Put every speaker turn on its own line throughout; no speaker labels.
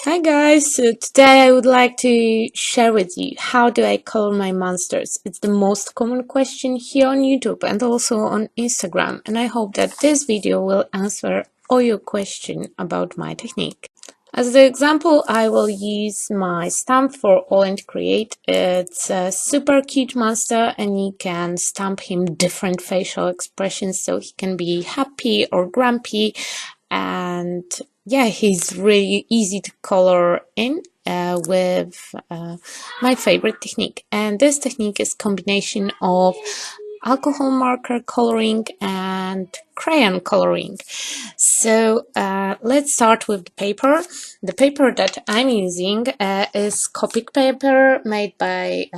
Hi guys, so today I would like to share with you how do I color my monsters. It's the most common question here on YouTube and also on Instagram, and I hope that this video will answer all your questions about my technique. As the example, I will use my stamp for All and Create. It's a super cute monster and you can stamp him different facial expressions so he can be happy or grumpy, and yeah, he's really easy to color in with my favorite technique. And this technique is combination of alcohol marker coloring and crayon coloring. So let's start with the paper. The paper that I'm using is Copic paper made by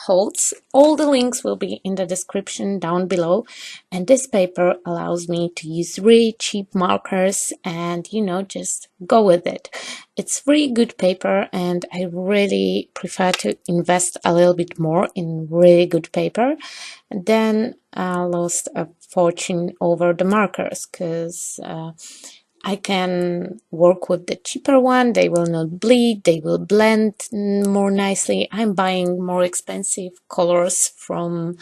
Holtz. All the links will be in the description down below. And this paper allows me to use really cheap markers and, just go with it. It's really good paper and I really prefer to invest a little bit more in really good paper. And then I lost a fortune over the markers because I can work with the cheaper one. They will not bleed, they will blend more nicely. I'm buying more expensive colors from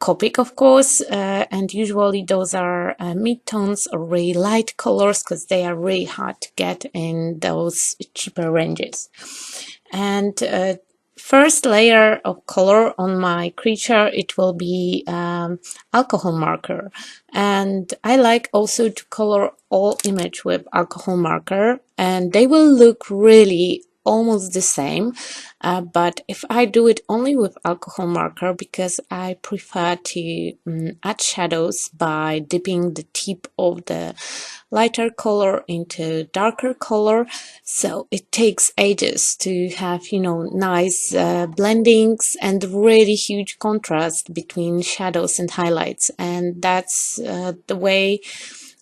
Copic, of course, and usually those are mid-tones or really light colors because they are really hard to get in those cheaper ranges. And first layer of color on my creature, it will be alcohol marker, and I like also to color all image with alcohol marker, and they will look really almost the same, but if I do it only with alcohol marker, because I prefer to add shadows by dipping the tip of the lighter color into darker color, so it takes ages to have nice blendings and really huge contrast between shadows and highlights, and that's the way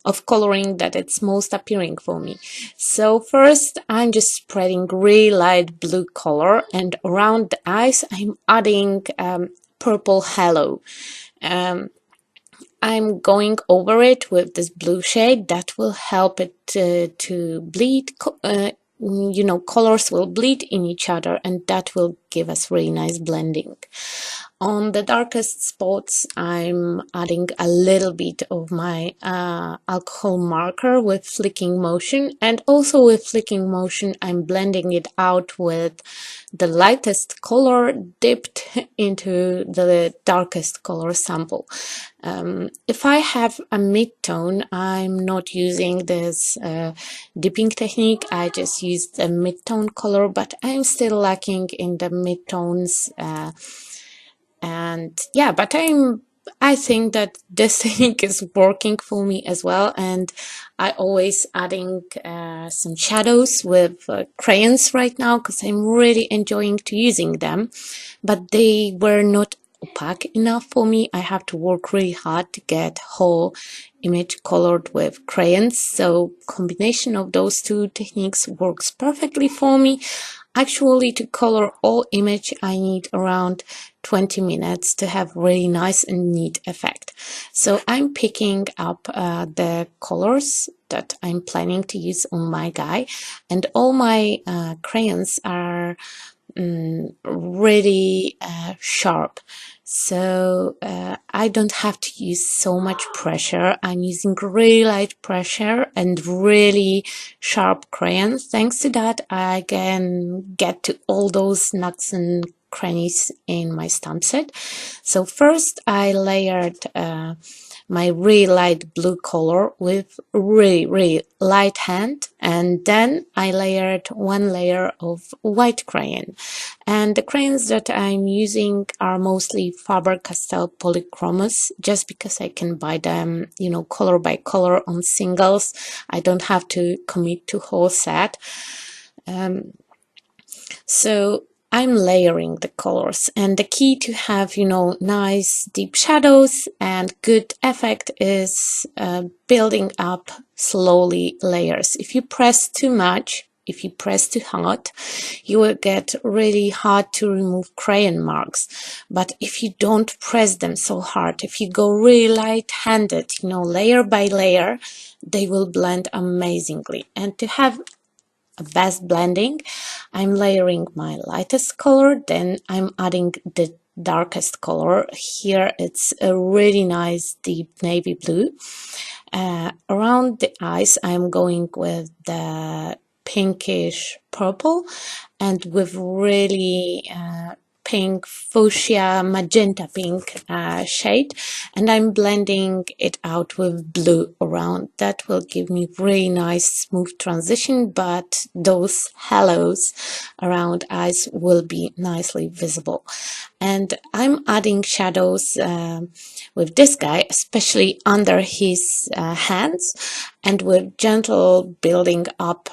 of coloring that it's most appealing for me. So first I'm just spreading really light blue color, and around the eyes I'm adding purple halo. I'm going over it with this blue shade that will help it to bleed. Colors will bleed in each other, and that will give us really nice blending. On the darkest spots, I'm adding a little bit of my alcohol marker with flicking motion, and also with flicking motion I'm blending it out with the lightest color dipped into the darkest color sample. If I have a mid-tone, I'm not using this dipping technique. I just use the mid-tone color, but I'm still lacking in the mid-tones. And yeah, but I think that this technique is working for me as well, and I always adding some shadows with crayons right now because I'm really enjoying to using them, but they were not opaque enough for me. I have to work really hard to get whole image colored with crayons, so combination of those two techniques works perfectly for me. Actually, to color all image I need around 20 minutes to have really nice and neat effect. So I'm picking up the colors that I'm planning to use on my guy, and all my crayons are really sharp, so I don't have to use so much pressure. I'm using really light pressure and really sharp crayons. Thanks to that, I can get to all those nooks and crannies in my stamp set. So first I layered my really light blue color with really light hand, and then I layered one layer of white crayon. And the crayons that I'm using are mostly Faber Castel Polychromos, just because I can buy them, color by color on singles. I don't have to commit to whole set. So I'm layering the colors, and the key to have, nice deep shadows and good effect is building up slowly layers. If you press too much, if you press too hard, you will get really hard to remove crayon marks. But if you don't press them so hard, if you go really light-handed, layer by layer, they will blend amazingly. And to have best blending, I'm layering my lightest color, then I'm adding the darkest color. Here it's a really nice deep navy blue. Around the eyes, I'm going with the pinkish purple and with really pink, fuchsia, magenta pink shade, and I'm blending it out with blue around. That will give me really nice smooth transition, but those halos around eyes will be nicely visible. And I'm adding shadows with this guy, especially under his hands, and with gentle building up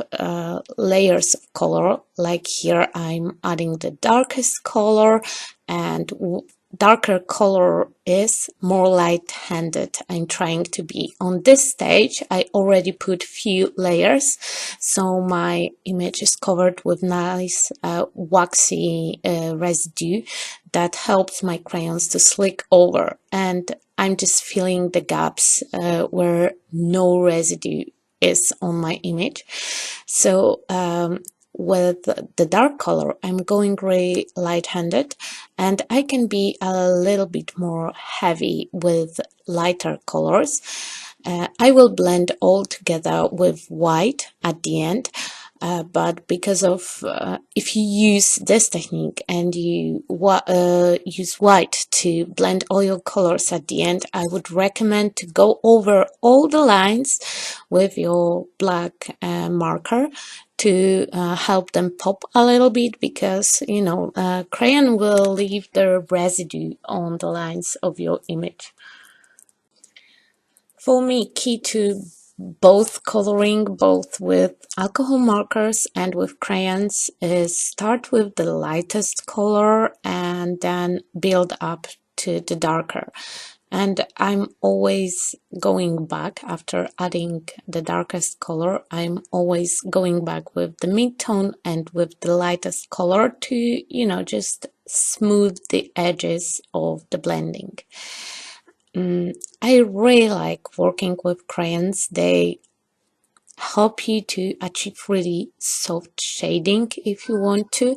layers of color. Like here I'm adding the darkest color, and darker color is more light-handed. I'm trying to be. On this stage I already put few layers, so my image is covered with nice waxy residue that helps my crayons to slick over, and I'm just filling the gaps where no residue is on my image. So with the dark color, I'm going really light-handed, and I can be a little bit more heavy with lighter colors. I will blend all together with white at the end. But because of if you use this technique and you use white to blend all your colors at the end, I would recommend to go over all the lines with your black marker to help them pop a little bit, because you know crayon will leave the residue on the lines of your image. For me, key to both coloring, both with alcohol markers and with crayons, is start with the lightest color and then build up to the darker. And I'm always going back after adding the darkest color. I'm always going back with the mid-tone and with the lightest color to, you know, just smooth the edges of the blending. I really like working with crayons. They help you to achieve really soft shading if you want to.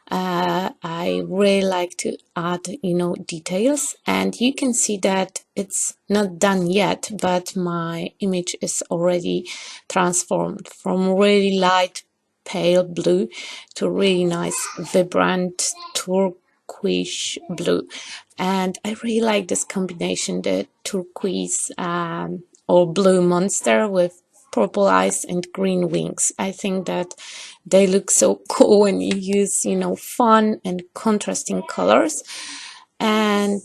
I really like to add, you know, details, and you can see that it's not done yet, but my image is already transformed from really light pale blue to really nice vibrant turquoise blue. And I really like this combination, the turquoise or blue monster with purple eyes and green wings. I think that they look so cool when you use, you know, fun and contrasting colors. And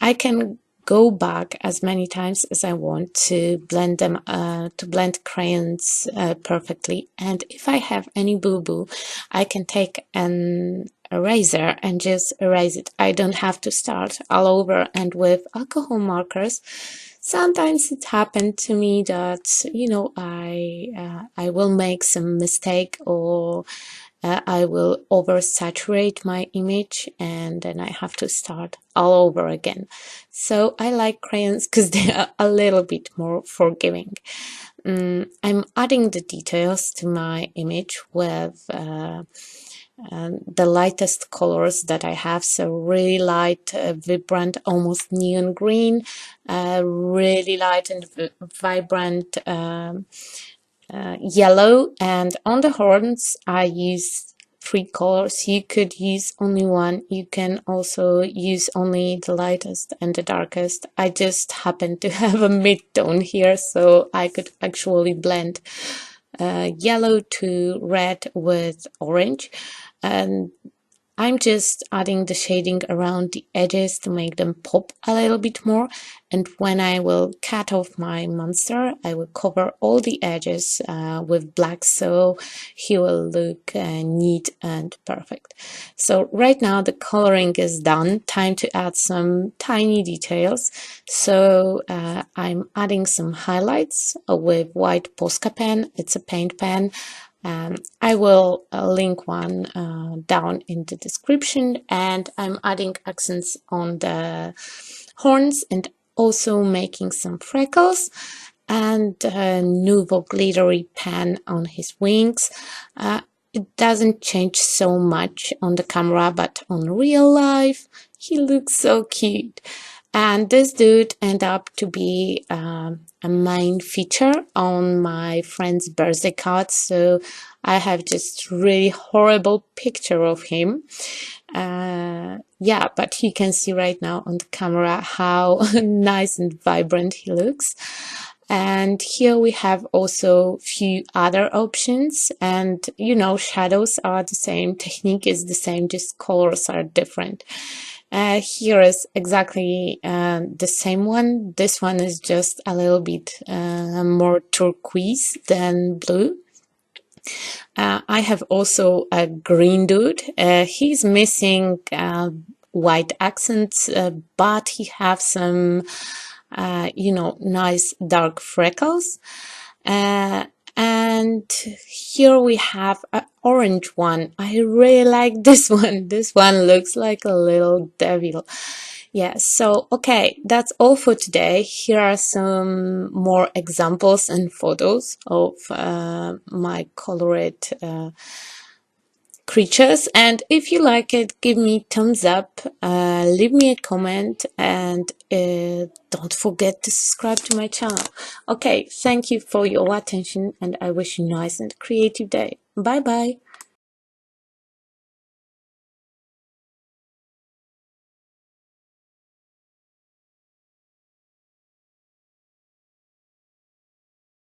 I can go back as many times as I want to blend them, to blend crayons perfectly. And if I have any boo-boo, I can take an eraser and just erase it. I don't have to start all over. And with alcohol markers, sometimes it happened to me that, you know, I will make some mistake, or I will oversaturate my image, and then I have to start all over again. So I like crayons because they are a little bit more forgiving. I'm adding the details to my image with the lightest colors that I have, so really light, vibrant, almost neon green, really light and vibrant yellow. And on the horns I use 3 colors. You could use only one. You can also use only the lightest and the darkest. I just happen to have a mid-tone here, so I could actually blend yellow to red with orange. And I'm just adding the shading around the edges to make them pop a little bit more. And when I will cut off my monster, I will cover all the edges with black, so he will look neat and perfect. So right now the coloring is done. Time to add some tiny details. So I'm adding some highlights with white Posca pen. It's a paint pen. I will link one down in the description, and I'm adding accents on the horns and also making some freckles. and a nouveau glittery pen on his wings. It doesn't change so much on the camera, but on real life, he looks so cute. And this dude ended up to be a main feature on my friend's birthday card. So I have just really horrible picture of him. Yeah, but you can see right now on the camera how nice and vibrant he looks. And here we have also few other options, and you know, shadows are the same, technique is the same, just colors are different. Here is exactly the same one. This one is just a little bit more turquoise than blue. I have also a green dude. He's missing white accents, but he have some, you know, nice dark freckles. And here we have an orange one. I really like this one. This one looks like a little devil. Yeah, so okay, that's all for today. Here are some more examples and photos of my colored creatures, and if you like it, give me thumbs up, leave me a comment, and don't forget to subscribe to my channel. Okay, thank you for your attention, and I wish you a nice and creative day. Bye bye.